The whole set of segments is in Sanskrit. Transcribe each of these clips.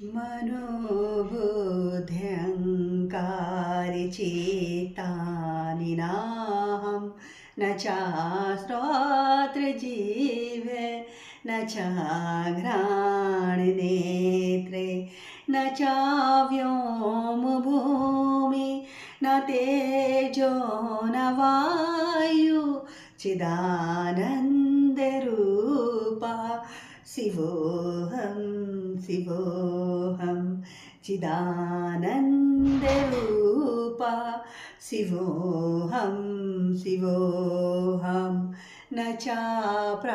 मनोबुद्ध्यङ्कारिचेतानि नाहं न चास्त्रात्रजीवे न चाघ्राणनेत्रे न चाव्योमभूमि न तेजो न वायु चिदानन्दरूपा शिवोऽहं शिवोऽहं चिदानन्दरूपा शिवोऽहं शिवोऽहं न चाप्राणिसंज्ञो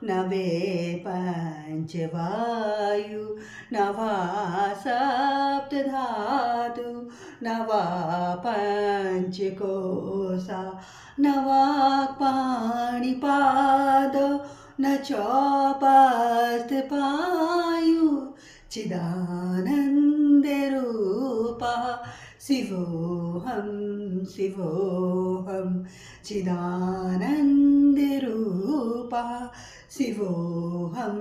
न वे पञ्चवायु न वा सप्तधातु न वा पञ्चकोशा न वाक्पाणिपादो न चोपास्तपायु चिदानन्दरूपा शिवोऽहं शिवोऽहं चिदानन्दरूपा शिवोऽहं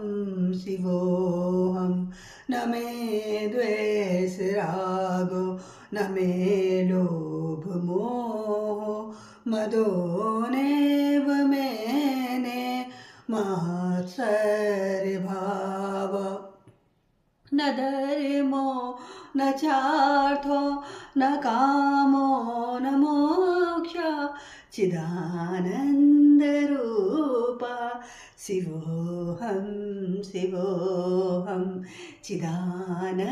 शिवोऽहं न मे द्वेषरागो न मे लोभमोहो मदो नैव मेने मात्सर्यभाव न धर्मो न चार्थो न कामो न मोक्ष चिदानन्दरूपा शिवोऽहं शिवोऽहं चिदानन्दरूपा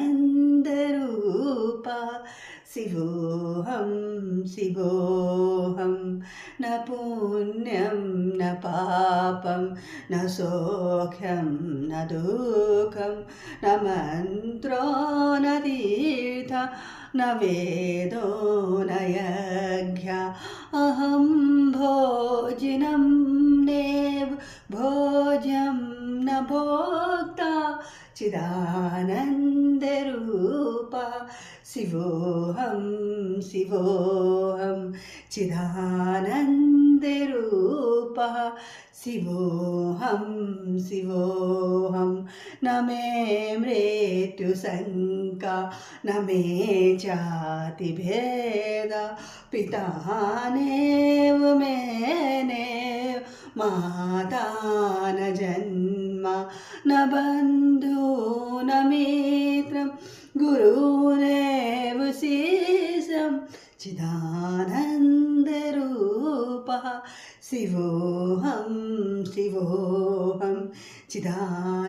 शिवोऽहं शिवोऽहं न पुण्यं न पापं न सौख्यं न दुःखं न मन्त्रो न तीर्थ न वेदो न यज्ञ अहं भोजनं नैव भोज्यं न भोक्ता चिदानन्दरूपा शिवोऽहं शिवोऽहं चिदानन्दरूपा शिवोऽहं शिवोऽहं न मे मृत्युशङ्का न मे जातिभेद पिता नैव मेने माता न जन्म न बन्धु न मित्रं गुरुरेव शिष्यं चिदानन्दरूपः शिवोऽहं शिवोऽहं चिदानन्दरूपः